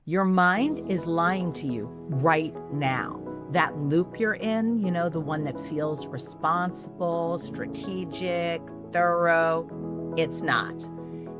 Your mind is lying to you right now. That loop you're in, the one that feels responsible, strategic, thorough, it's not.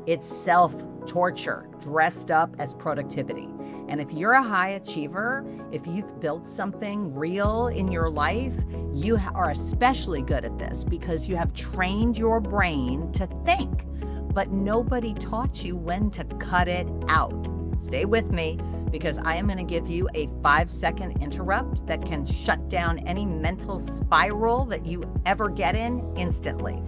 It's self-torture dressed up as productivity. And if you're a high achiever, if you've built something real in your life, you are especially good at this because you have trained your brain to think, but nobody taught you when to cut it out. Stay with me because I am going to give you a 5-second interrupt that can shut down any mental spiral that you ever get in instantly.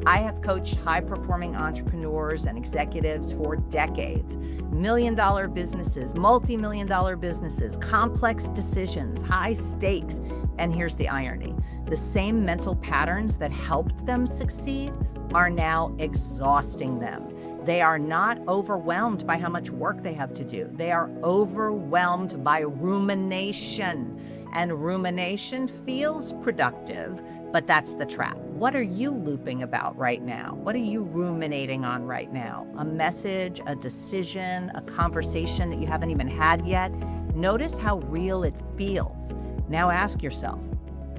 I have coached high-performing entrepreneurs and executives for decades. Million-dollar businesses, multi-million-dollar businesses, complex decisions, high stakes. And here's the irony. The same mental patterns that helped them succeed are now exhausting them. They are not overwhelmed by how much work they have to do. They are overwhelmed by rumination. And rumination feels productive, but that's the trap. What are you looping about right now? What are you ruminating on right now? A message, a decision, a conversation that you haven't even had yet? Notice how real it feels. Now ask yourself,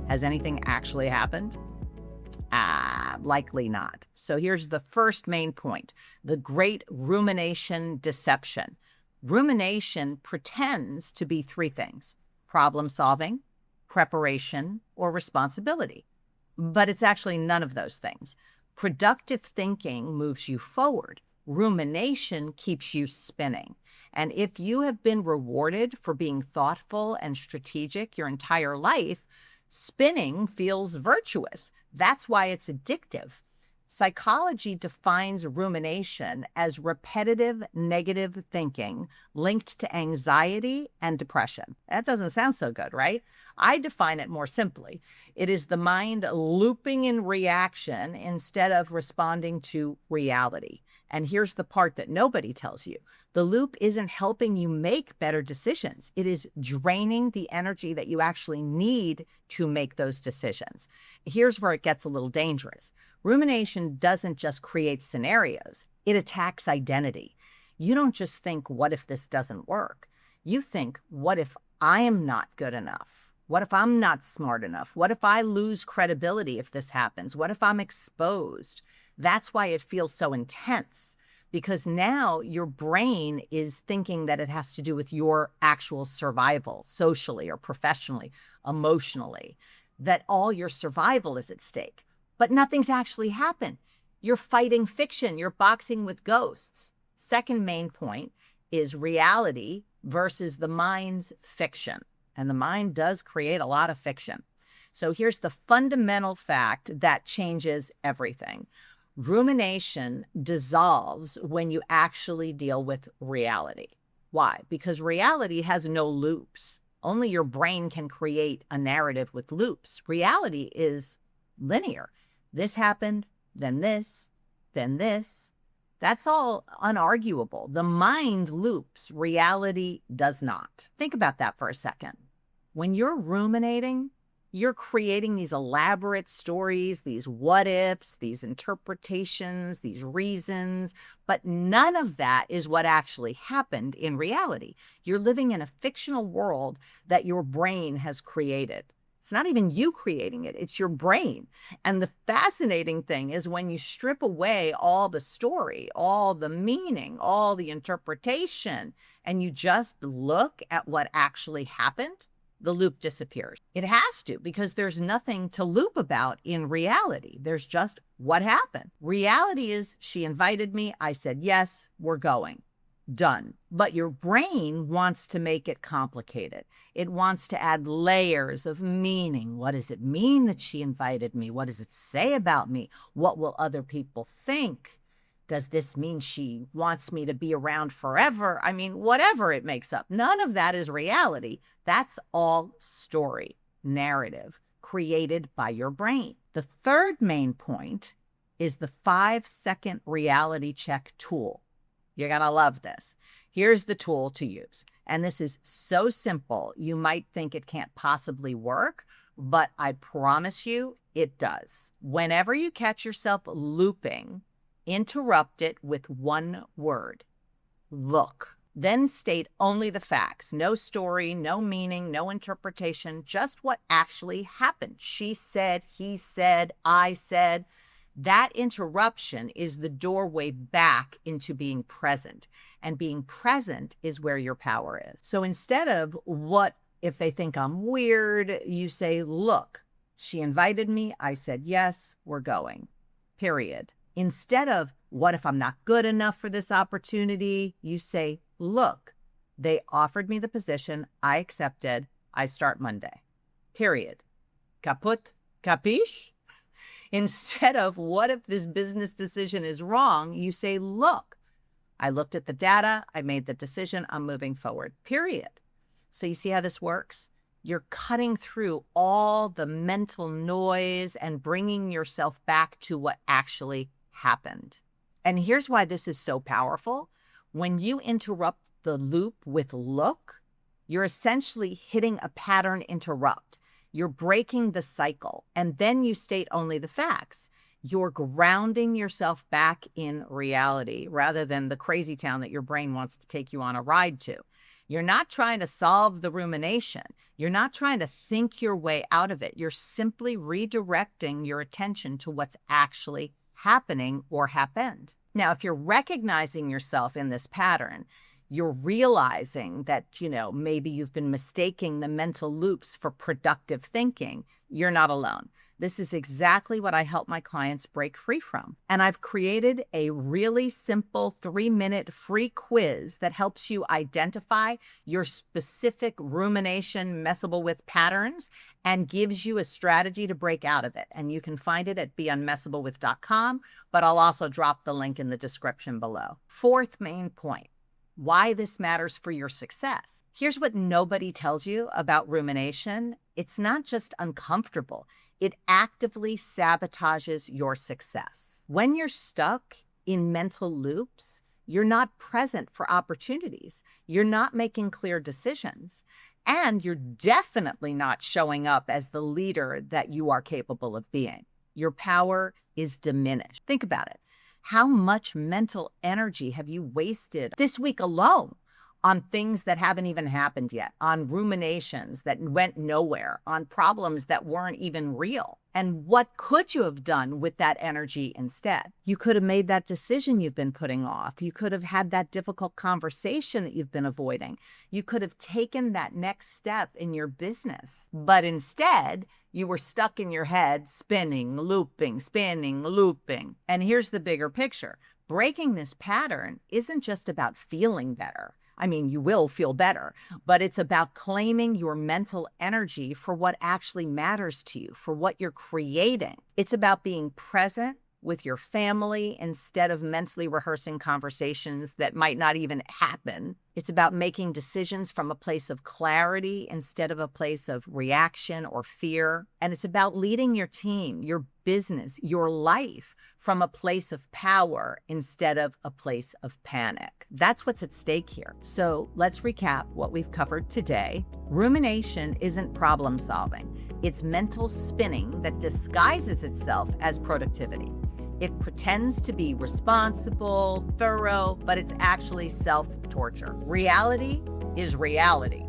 has anything actually happened? Likely not. So here's the first main point, the great rumination deception. Rumination pretends to be three things: problem solving, preparation, or responsibility. But it's actually none of those things. Productive thinking moves you forward. Rumination keeps you spinning. And if you have been rewarded for being thoughtful and strategic your entire life, spinning feels virtuous. That's why it's addictive. Psychology defines rumination as repetitive negative thinking linked to anxiety and depression. That doesn't sound so good, right? I define it more simply. It is the mind looping in reaction instead of responding to reality. And here's the part that nobody tells you. The loop isn't helping you make better decisions. It is draining the energy that you actually need to make those decisions. Here's where it gets a little dangerous. Rumination doesn't just create scenarios. It attacks identity. You don't just think, what if this doesn't work? You think, what if I am not good enough? What if I'm not smart enough? What if I lose credibility if this happens? What if I'm exposed? That's why it feels so intense, because now your brain is thinking that it has to do with your actual survival, socially or professionally, emotionally, that all your survival is at stake. But nothing's actually happened. You're fighting fiction. You're boxing with ghosts. Second main point is reality versus the mind's fiction. And the mind does create a lot of fiction. So here's the fundamental fact that changes everything. Rumination dissolves when you actually deal with reality. Why? Because reality has no loops. Only your brain can create a narrative with loops. Reality is linear. This happened, then this, then this. That's all unarguable. The mind loops, reality does not. Think about that for a second. When you're ruminating, you're creating these elaborate stories, these what ifs, these interpretations, these reasons, but none of that is what actually happened in reality. You're living in a fictional world that your brain has created. It's not even you creating it, it's your brain. And the fascinating thing is when you strip away all the story, all the meaning, all the interpretation, and you just look at what actually happened, the loop disappears. It has to, because there's nothing to loop about in reality. There's just what happened. Reality is, she invited me, I said yes, we're going. Done. But your brain wants to make it complicated. It wants to add layers of meaning. What does it mean that she invited me? What does it say about me? What will other people think? Does this mean she wants me to be around forever? I mean, whatever it makes up. None of that is reality. That's all story, narrative, created by your brain. The third main point is the 5-second reality check tool. You're going to love this. Here's the tool to use. And this is so simple, you might think it can't possibly work, but I promise you it does. Whenever you catch yourself looping, interrupt it with one word: look. Then state only the facts, no story, no meaning, no interpretation, just what actually happened. She said, he said, I said. That interruption is the doorway back into being present. And being present is where your power is. So instead of what if they think I'm weird, you say, look, she invited me. I said, yes, we're going, period. Instead of what if I'm not good enough for this opportunity, you say, look, they offered me the position. I accepted. I start Monday, period. Caput? Capiche? Instead of what if this business decision is wrong, you say, look, I looked at the data. I made the decision. I'm moving forward, period. So you see how this works? You're cutting through all the mental noise and bringing yourself back to what actually happened. And here's why this is so powerful. When you interrupt the loop with look, you're essentially hitting a pattern interrupt. You're breaking the cycle, and then you state only the facts. You're grounding yourself back in reality rather than the crazy town that your brain wants to take you on a ride to. You're not trying to solve the rumination. You're not trying to think your way out of it. You're simply redirecting your attention to what's actually happening or happened. Now, if you're recognizing yourself in this pattern, you're realizing that, maybe you've been mistaking the mental loops for productive thinking, you're not alone. This is exactly what I help my clients break free from. And I've created a really simple 3-minute free quiz that helps you identify your specific rumination messable with patterns and gives you a strategy to break out of it. And you can find it at beunmessablewith.com, but I'll also drop the link in the description below. Fourth main point. Why this matters for your success. Here's what nobody tells you about rumination. It's not just uncomfortable. It actively sabotages your success. When you're stuck in mental loops, you're not present for opportunities. You're not making clear decisions. And you're definitely not showing up as the leader that you are capable of being. Your power is diminished. Think about it. How much mental energy have you wasted this week alone on things that haven't even happened yet, on ruminations that went nowhere, on problems that weren't even real? And what could you have done with that energy instead? You could have made that decision you've been putting off. You could have had that difficult conversation that you've been avoiding. You could have taken that next step in your business. But instead, you were stuck in your head, spinning, looping. And here's the bigger picture. Breaking this pattern isn't just about feeling better. I mean, you will feel better, but it's about claiming your mental energy for what actually matters to you, for what you're creating. It's about being present with your family instead of mentally rehearsing conversations that might not even happen. It's about making decisions from a place of clarity instead of a place of reaction or fear. And it's about leading your team, your business, your life from a place of power instead of a place of panic. That's what's at stake here. So let's recap what we've covered today. Rumination isn't problem solving. It's mental spinning that disguises itself as productivity. It pretends to be responsible, thorough, but it's actually self-torture. Reality is reality.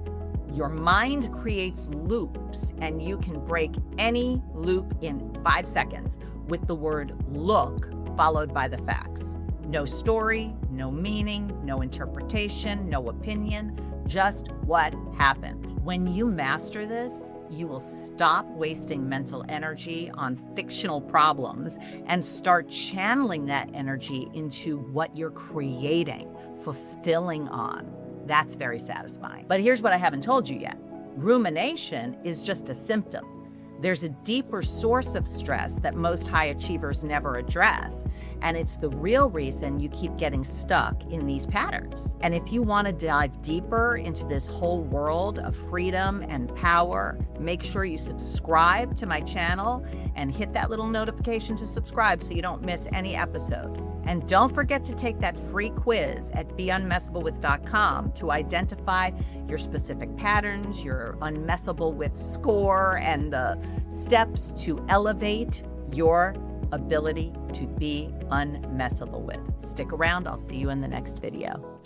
Your mind creates loops, and you can break any loop in 5 seconds with the word look followed by the facts. No story, no meaning, no interpretation, no opinion, just what happened. When you master this, you will stop wasting mental energy on fictional problems and start channeling that energy into what you're creating, fulfilling on. That's very satisfying. But here's what I haven't told you yet. Rumination is just a symptom. There's a deeper source of stress that most high achievers never address, and it's the real reason you keep getting stuck in these patterns. And if you want to dive deeper into this whole world of freedom and power, make sure you subscribe to my channel and hit that little notification to subscribe so you don't miss any episode. And don't forget to take that free quiz at beunmessablewith.com to identify your specific patterns, your unmessable with score, and the steps to elevate your ability to be unmessable with. Stick around. I'll see you in the next video.